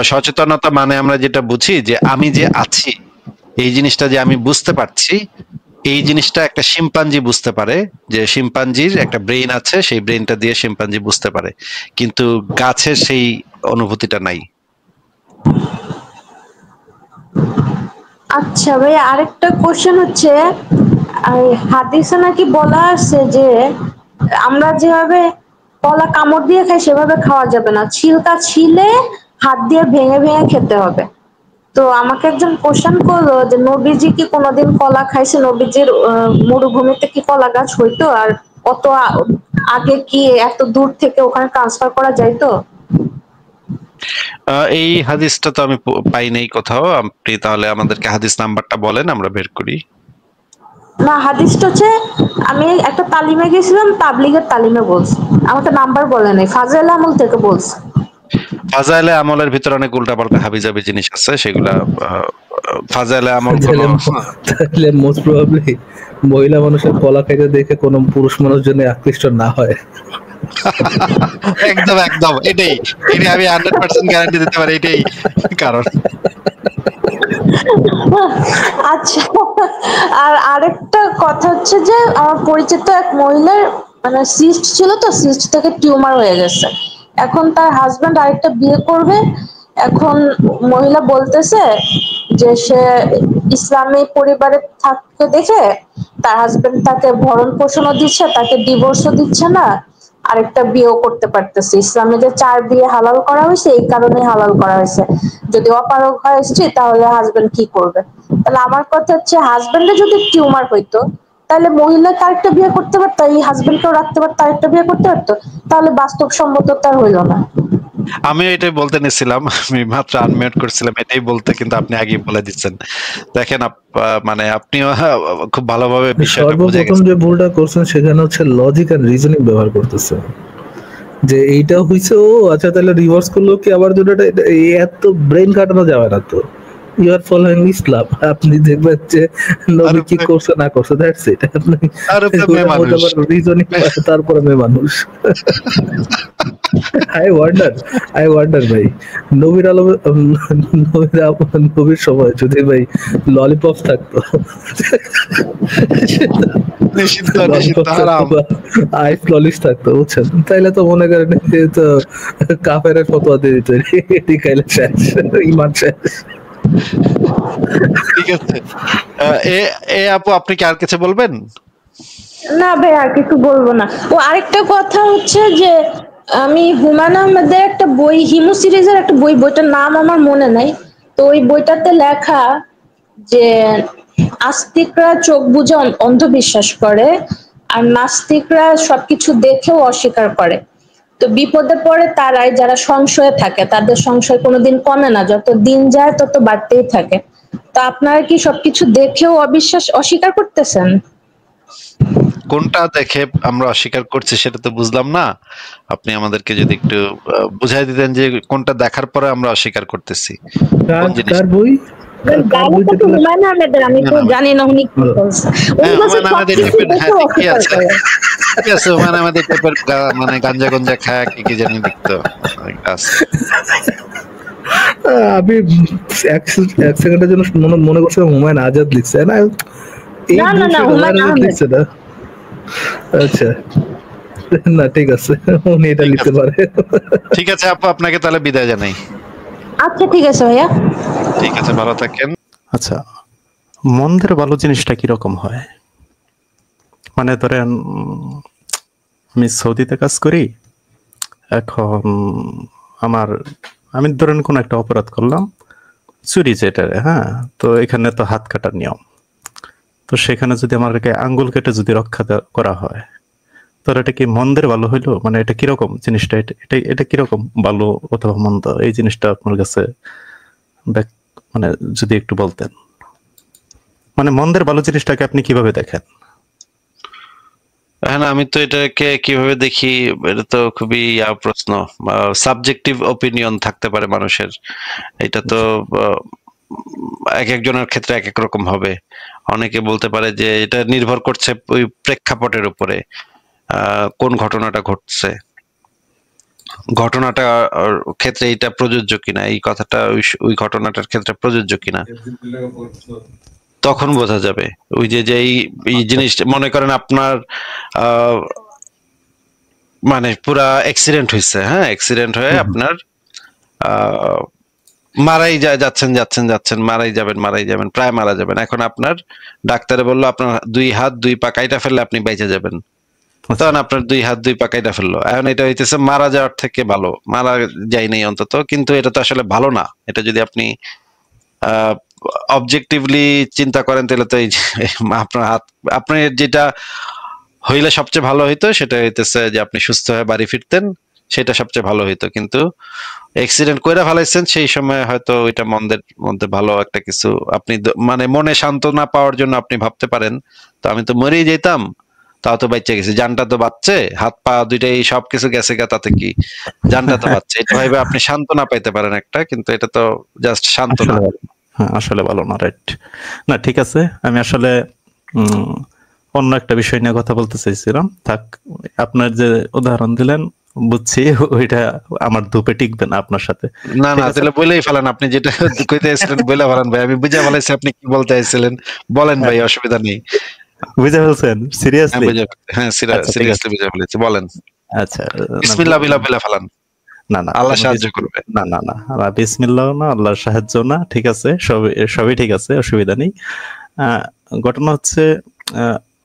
সচেতনতা মানে আমরা যেটা বুঝি যে আমি যে আছি, এই জিনিসটা যে আমি বুঝতে পারছি, এই জিনিসটা একটা শিম্পাঞ্জি বুঝতে পারে, যে শিম্পাঞ্জির একটা ব্রেইন আছে, সেই ব্রেইনটা দিয়ে শিম্পাঞ্জি বুঝতে পারে, কিন্তু গাছের সেই অনুভূতিটা নাই। আচ্ছা ভাই, আরেকটা কোশ্চেন হচ্ছে, হাদিসে নাকি বলা আছে যে আমরা যেভাবে কলা কামড় দিয়ে খাই সেভাবে খাওয়া যাবে না, ছিলকা ছিলে হাত দিয়ে ভেঙে ভেঙে খেতে হবে। তো আমাকে একজন কোশ্চেন করলো যে নবীজি কি কোনোদিন কলা খাইছে? নবীজির মরুভূমিতে কি কলা গাছ হইতো? আর কত আগে কি এত দূর থেকে ওখানে ট্রান্সফার করা যাইতো? এই হাদিসটা তো আমি পাই নাই কোথাও। আপনি তাহলে আমাদেরকে হাদিস নাম্বারটা বলেন, আমরা বের করি। না, হাদিসটা হচ্ছে, আমি একটা তালিমে গেছিলাম, তাবলিগের তালিমে বলছি, আমাকে নাম্বার বলে নাই, ফাজাইল আমল থেকে বলছি। ফাজাইলে আমলের ভিতরে অনেক উল্টাপাল্টা হাবিজাবি জিনিস আছে, সেগুলা ফাজাইলে আমল তাহলে মোস্ট প্রবাবলি মহিলা মানুষের কলা খাইতে দেখে কোন পুরুষ মানুষ জন্য আকৃষ্ট না হয়। একদম এটাই আমি 100% গ্যারান্টি দিতে পারি, এটাই কারণ। আচ্ছা, আর আরেকটা কথা হচ্ছে যে আমার পরিচিত এক মহিলার মানে সিস্ট ছিল, তো সিস্ট থেকে টিউমার হয়ে গেছে। এখন তার হাজবেন্ড আরেকটা বিয়ে করবে। এখন মহিলা বলতেছে যে সে ইসলামী পরিবারে থাকতে দেখে তার হাজবেন্ড তাকে ভরণ পোষণও দিচ্ছে, তাকে ডিভোর্সও দিচ্ছে না, আরেকটা বিয়েও করতে পারতেছে। ইসলামে যে 4 বিয়ে হালাল করা হয়েছে, এই কারণে হালাল করা হয়েছে। যদি অপারগ হয় স্ত্রী, তাহলে হাজবেন্ড কি করবে? তাহলে আমার কথা হচ্ছে, হাজবেন্ডে যদি টিউমার হইতো, তাহলে মহিলা আরেকটা বিয়ে করতে পারতো, এই হাজবেন্ডকেও রাখতে পারতো, আরেকটা বিয়ে করতে পারতো, তাহলে বাস্তবসম্মত তার হইলো না। আমি এটাই বলতে নিছিলাম, আমি মাত্র আনমিউট করছিলাম এটাই বলতে, কিন্তু আপনি আগেই বলে দিচ্ছেন। দেখেন মানে আপনিও খুব ভালোভাবে বিষয়টা বুঝে গেছেন। সর্বপ্রথম যে ভুলটা করছেন সেখানে হচ্ছে লজিক এন্ড রিজনিং ব্যবহার করতেছে, যে এইটা হইছে, ও আচ্ছা তাহলে রিভার্স করলো কি আবার দুটোটা, এত ব্রেন কাটানো যাবে না তো। ইউ আর ফলোইং ইসলাম, আপনি দেখবেন যে নবী কি করছে না করছে, দ্যাটস ইট। আপনি রিজনিং, তারপরে মেয়ে মানুষ। আই ওয়ান্ডার ভাই, নবীর আলমে, নবীর সময় যদি ভাই ললিপপ থাকতো, আইস ললিস থাকতো, বুঝছেন, তাইলে তো মনে করেন তো কাফের ফতোয়া দিয়ে দিত, এটি খাইলে শেষ, ইমান শেষ। ঠিক আছে, আপু আপনি কি আর কিছু বলবেন? না ভাই, আর কিছু বলবো না। ও আরেকটা কথা হচ্ছে যে আমি হুমায়ুন আহমেদের একটা বই, হিমু সিরিজের একটা বইটার নাম আমার মনে নাই। তো ওই বইটাতে লেখা যে আস্তিকরা চোখ বুজে অন্ধবিশ্বাস করে, আর নাস্তিকরা সবকিছু দেখেও অস্বীকার করে। তো বিপদে পড়ে তারাই যারা সংশয়ে থাকে, তাদের সংশয় কোনোদিন কমে না, যত দিন যায় তত বাড়তেই থাকে। তো আপনারা কি সবকিছু দেখেও অস্বীকার করতেছেন? কোনটা দেখে আমরা অস্বীকার করছি সেটা তো বুঝলাম না। আপনি আমাদেরকে যদি একটু বুঝাই দিতেন যে কোনটা দেখার পরে আমরা অস্বীকার করতেছি, কোন জিনিস। কার বই? ডায়লগটা তো হুমায়ুন আহমেদের, আমি তো জানি না উনি কি বলছে। উনি বলছে হুমায়ুন আহমেদের সবকিছু টাইপের, দেখে ঠিকই অস্বীকার আছে, করে। ঠিক আছে। হুমায়ুন আহমেদের টাইপের মানে গাঞ্জা গঞ্জা খায় কি জানি লিখতো আছে। আমি এক এক সেকেন্ডের জন্য মনে করছিলাম হুমায়ুন আজাদ লিখছে না, এই না না না, bullshit হুমায়ুন হুমায়ুন আজাদ আহমেদ। লিখছে না। আচ্ছা, না ঠিক আছে, উনি এটা ঠিক লিখতে আছে, পারে। ঠিক আছে আপু, আপনাকে তাহলে বিদায় জানাই। আচ্ছা ঠিক আছে ভাইয়া। ঠিক আছে, ভালো থাকেন। আচ্ছা, মন্দের ভালো জিনিসটা কিরকম হয়? মানে ধরেন আমি সৌদিতে কাজ করি, এখন আমি ধরেন কোন একটা অপরাধ করলাম, চুরি যেটা, হ্যাঁ, তো এখানে তো হাত কাটার নিয়ম, তো সেখানে যদি আমাকে আঙ্গুল কেটে যদি রক্ষা করা হয়, তাহলে এটা কি মন্দের ভালো হইলো? মানে এটা কিরকম জিনিসটা, এটা কিরকম ভালো অথবা মন্দ, এই জিনিসটা আপনার কাছে মানে যদি একটু বলতেন, মানে মন্দের ভালো জিনিসটাকে আপনি কিভাবে দেখেন? হ্যাঁ, আমি তো এটাকে কিভাবে দেখি, এটা তো খুবই প্রশ্ন, সাবজেক্টিভ ওপিনিয়ন থাকতে পারে মানুষের। এটা তো এক একজনের ক্ষেত্রে এক এক রকম হবে। অনেকে বলতে পারে যে এটা নির্ভর করছে ওই প্রেক্ষাপটের উপরে, কোন ঘটনাটা ঘটছে, ঘটনাটা ক্ষেত্রে এটা প্রযোজ্য কিনা, এই কথাটা ওই ঘটনাটার ক্ষেত্রে প্রযোজ্য কিনা, তখন বোঝা যাবে। ওই যে এই জিনিস, মনে করেন আপনার মানে পুরা অ্যাক্সিডেন্ট হয়েছে, হ্যাঁ, অ্যাক্সিডেন্ট হয়ে আপনার মারাই যাচ্ছেন, মারাই যাবেন, প্রায় মারা যাবেন। এখন আপনার ডাক্তারে বললো আপনার 2 হাত 2 পা কাইটা ফেললে আপনি বেঁচে যাবেন। তখন আপনার 2 হাত 2 পা কাইটা ফেললো। এখন এটা হইতেছে মারা যাওয়ার থেকে ভালো, মারা যায় নাই অন্তত, কিন্তু এটা তো আসলে ভালো না। এটা যদি আপনি অবজেক্টিভলি চিন্তা করেন, তাহলে তো এই যে আপনার হাত, আপনার যেটা হইলে সবচেয়ে ভালো হইতো সেটা হইতেছে যে আপনি সুস্থ হয়ে বাড়ি ফিরতেন, সেটা সবচেয়ে ভালো হইতো। কিন্তু অ্যাক্সিডেন্ট কইরা ফেলাইছেন, সেই সময় হয়তো ওইটা মন্দের মধ্যে ভালো একটা কিছু, আপনি মানে মনে সান্ত্বনা পাওয়ার জন্য আপনি ভাবতে পারেন, তো আমি তো মরেই যেতাম, তাও তো বাচ্চা গেছে, জানটা তো বাঁচছে, হাত পা দুইটাই সবকিছু গেছে গা, তাতে কি, জানটা তো বাঁচছে, এটা ভাবে আপনি সান্ত্বনা পাইতে পারেন একটা, কিন্তু এটা তো জাস্ট সান্ত্বনা। হ্যাঁ, আসলে ভালো না, রাইট। না ঠিক আছে, আমি আসলে অন্য একটা বিষয় নিয়ে কথা বলতে চাইছিলাম। থাক, আপনার যে উদাহরণ দিলেন বুঝছি, ওইটা আমার ধূপে টিকবে না আপনার সাথে। না না, তাহলে বলেই ফেলেন, আপনি যেটা কইতে চাইছিলেন বলে ফেলেন ভাই, আমি বুঝে ফেলাইছি আপনি কি বলতে চাইছিলেন, বলেন ভাই, অসুবিধা নেই। বুঝে ফেলছেন? সিরিয়াসলি? হ্যাঁ, সিরিয়াসলি বুঝে ফেলেছি, বলেন। আচ্ছা, বিসমিল্লাহ বিলা বিলা ফেলেন, না না, আল্লাহ সাহায্য করবে। না না না, বিসমিল্লাহ না, আল্লাহর সাহায্য না, ঠিক আছে, সবই ঠিক আছে, অসুবিধা নেই। ঘটনা হচ্ছে,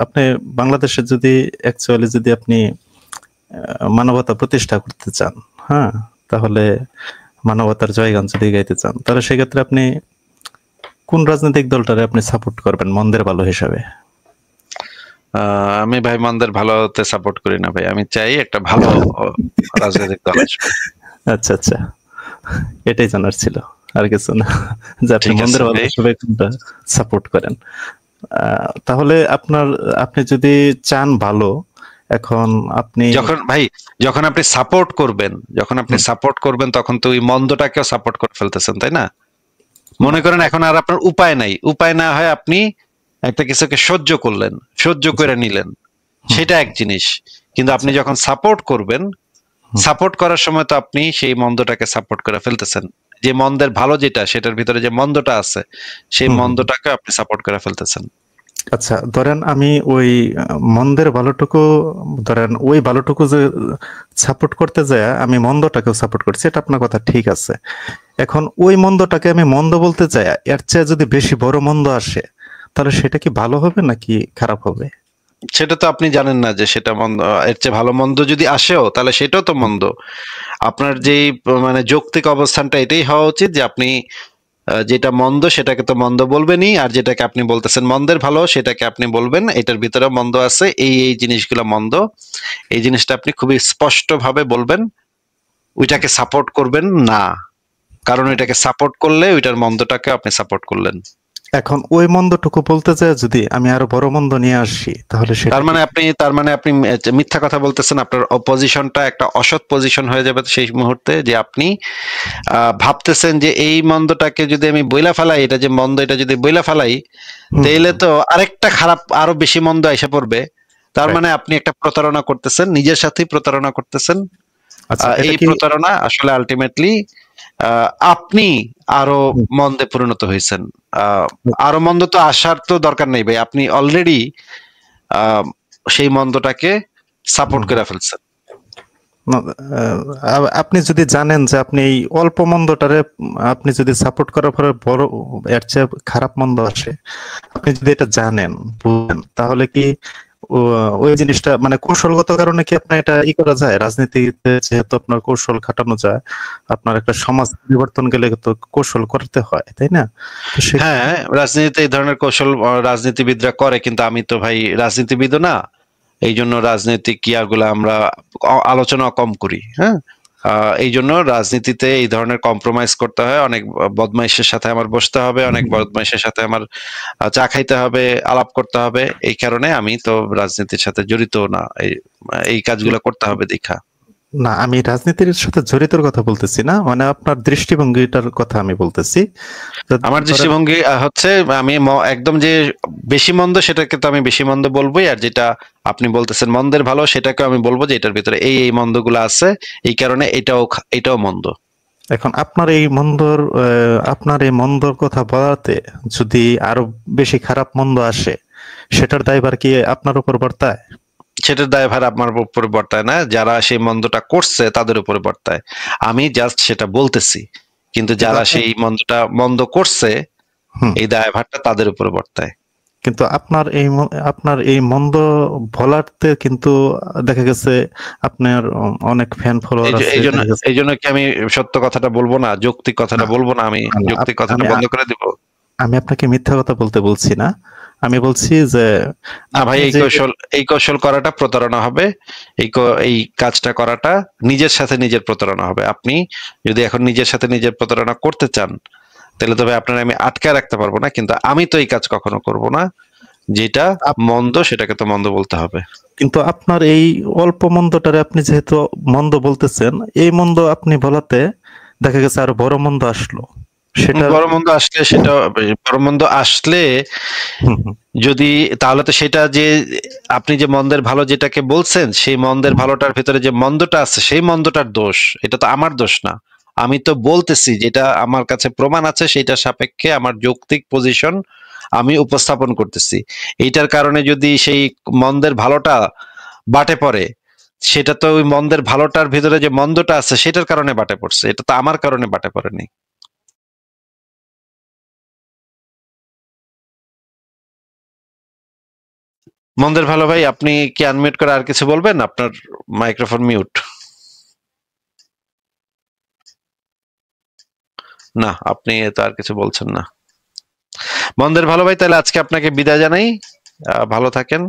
আপনি বাংলাদেশে যদি অ্যাকচুয়ালি যদি আপনি মানবতা প্রতিষ্ঠা করতে চান, হ্যাঁ, তাহলে মানবতার জয়গান যদি গাইতে চান, তাহলে সেক্ষেত্রে আপনি কোন রাজনৈতিক দলটারে আপনি সাপোর্ট করবেন মন্দের ভালো হিসাবে? আমি ভাই মন্দের ভালোতে সাপোর্ট করি না ভাই, আমি চাই একটা ভালো রাজনৈতিক দল আসবে। আচ্ছা আচ্ছা, এটাই জানার ছিল, আর কিছু না, যে আপনি মন্দের ভালো হিসাবে কোনটা সাপোর্ট করেন। তাহলে আপনি যদি চান ভালো, এখন আপনি যখন আপনি সাপোর্ট করবেন, তখন তো ওই মন্দটাকেও সাপোর্ট করে ফেলতেছেন, তাই না? মনে করেন এখন আর আপনার উপায় না হয় আপনি একটা কিছুকে সহ্য করে নিলেন, সেটা এক জিনিস। কিন্তু আপনি যখন সাপোর্ট করবেন, সাপোর্ট করার সময় তো আপনি সেই মন্দটাকে সাপোর্ট করে ফেলতেছেন, যে মন্দের ভালো যেটা, সেটার ভিতরে যে মন্দটা আছে, সেই মন্দটাকে আপনি সাপোর্ট করে ফেলতেছেন। আচ্ছা, ধরেন আমি ওই মন্দের ভালোটুকু, ধরেন ওই ভালোটুকু যে সাপোর্ট করতে যায় আমি মন্দটাকেও সাপোর্ট করছি, এটা আপনার কথা ঠিক আছে। এখন ওই মন্দটাকে আমি মন্দ বলতে চাই, এর চেয়ে যদি বেশি বড় মন্দ আসে, তাহলে সেটা কি ভালো হবে নাকি খারাপ হবে? সেটা তো আপনি জানেন না যে সেটা মন্দ, এর চেয়ে ভালো মন্দ যদি আসেও তাহলে সেটাও তো মন্দ। আপনার যেই মানে যৌক্তিক অবস্থানটা এটাই হওয়া উচিত যে আপনি যেটা মন্দ সেটাকে তো মন্দ বলবেনই, আর যেটাকে আপনি বলতেছেন মন্দের ভালো সেটাকে আপনি বলবেন এটার ভিতরে মন্দ আছে, এই এই জিনিসগুলো মন্দ, এই জিনিসটা আপনি খুবই স্পষ্ট ভাবে বলবেন। ওইটাকে সাপোর্ট করবেন না, কারণ ওইটাকে সাপোর্ট করলে ওইটার মন্দটাকে আপনি সাপোর্ট করলেন। এখন ওই মন্দটুকু বলতে যায় যদি আমি আরো বড় মন্দ নিয়ে আসি তাহলে সেটা তার মানে আপনি মিথ্যা কথা বলতেছেন। আপনার অপোজিশনটা একটা অসৎ পজিশন হয়ে যাবে সেই মুহূর্তে, যে আপনি ভাবতেছেন যে এই মন্দটাকে যদি আমি বইলা ফেলাই, এটা যে মন্দ এটা যদি বইলা ফেলাই তাইলে তো আরেকটা খারাপ আরো বেশি মন্দ এসে পড়বে। তার মানে আপনি একটা প্রতারণা করতেছেন, নিজের সাথেই প্রতারণা করতেছেন। আচ্ছা, এই প্রতারণা আসলে আলটিমেটলি আপনি আরো মন্দে পরিণত হয়েছেন। আরো মন্দ তো আসার তো দরকার নেই ভাই, আপনি অলরেডি সেই মন্দটাকে সাপোর্ট করে ফেলছেন। আপনি যদি জানেন যে আপনি এই অল্প মন্দটারে আপনি যদি সাপোর্ট করার পরে বড় এর চেয়ে খারাপ মন্দ আসে, আপনি যদি এটা জানেন বুঝেন, তাহলে কি ওই জিনিসটা মানে কৌশলগত কারণে কি আপনার এটা করা যায়? রাজনীতিতে যেহেতু আপনার কৌশল খাটানো যায়, আপনার একটা সমাজ পরিবর্তন গেলে তো কৌশল করতে হয়, তাই না? হ্যাঁ, রাজনীতিতে এই ধরনের কৌশল রাজনীতিবিদরা করে, কিন্তু আমি তো ভাই রাজনীতিবিদও না, এই জন্য রাজনৈতিক ইয়াগুলো আমরা আলোচনা কম করি। হ্যাঁ, এই জন্য রাজনীতিতে এই ধরনের কম্প্রোমাইজ করতে হয়। অনেক বদমাইশের সাথে আমার বসতে হবে, অনেক বদমাইশের সাথে আমার চা খাইতে হবে, আলাপ করতে হবে। এই কারণে আমি তো রাজনীতির সাথে জড়িত না, এই কাজগুলো করতে হবে দেখা। না, আমি রাজনীতির সাথে জড়িতর কথা বলতেছি না, মানে আপনার দৃষ্টিভঙ্গিটার কথা আমি বলতেছি। আমার দৃষ্টিভঙ্গি হচ্ছে আমি একদম যে বেশি মন্দ সেটাকে তো আমি বেশি মন্দ বলবোই, আর যেটা আপনি বলতেছেন মন্দের ভালো সেটাকে আমি বলবো যে এটার ভিতরে এই এই মন্দগুলো আছে, এই কারণে এটাও মন্দ। এখন আপনার এই মন্দর কথা বলাতে যদি আরো বেশি খারাপ মন্দ আসে, সেটার দায়ভার কি আপনার উপর বর্তায়? সেটার দায়ভার আমার উপরে বর্তায় না, যারা সেই মন্দটা করছে তাদের উপরে বর্তায়। আমি জাস্ট সেটা বলতেছি, কিন্তু যারা সেই মন্দ করছে এই দায়ভারটা তাদের উপরে বর্তায়। কিন্তু আপনার এই মন্দ বলাতে কিন্তু দেখা গেছে আপনার অনেক ফ্যান ফলোয়ার আছে। এই জন্য কি আমি সত্য কথাটা বলবো না, যৌক্তিক কথাটা বলবো না? আমি যৌক্তিক কথাটা বন্ধ করে দিব? আমি আপনাকে মিথ্যা কথা বলছি না, আমি বলছি যে না ভাই, এই কৌশল করাটা প্রতারণা হবে। এই কাজটা করাটা নিজের সাথে নিজের প্রতারণা হবে। আপনি যদি এখন নিজের সাথে নিজের প্রতারণা করতে চান তাহলে তবে আপনারা আমি আটকায় রাখতে পারবো না, কিন্তু আমি তো এই কাজ কখনো করব না। যেটা মন্দ সেটাকে তো মন্দ বলতে হবে। কিন্তু আপনার এই অল্প মন্দটারে আপনি যেহেতু মন্দ বলতেছেন, এই মন্দ আপনি বলাতে দেখা গেছে আরো বড় মন্দ আসলো, বড় মন্দ আসলে যদি, তাহলে তো সেটা যে আপনি যে মন্দের ভালো যেটাকে বলছেন সেই মন্দের ভালোটার ভিতরে যে মন্দটা আছে সেই মন্দটার দোষ, এটা তো আমার দোষ না। আমি তো বলতেছি যেটা আমার কাছে প্রমাণ আছে সেটা সাপেক্ষে আমার যৌক্তিক পজিশন আমি উপস্থাপন করতেছি। এইটার কারণে যদি সেই মন্দের ভালোটা বাটে পড়ে, সেটা তো ওই মন্দের ভালোটার ভিতরে যে মন্দটা আছে সেটার কারণে বাটে পড়ছে, এটা তো আমার কারণে বাটে পড়েনি। মন্দের ভালো ভাই, আপনি কি আনমিউট করে আর কিছু বলবেন? আপনার মাইক্রোফোন মিউট। না, আপনি তো আর কিছু বলছেন না। মন্দের ভালো ভাই, তাহলে আজকে আপনাকে বিদায় জানাই। ভালো থাকেন।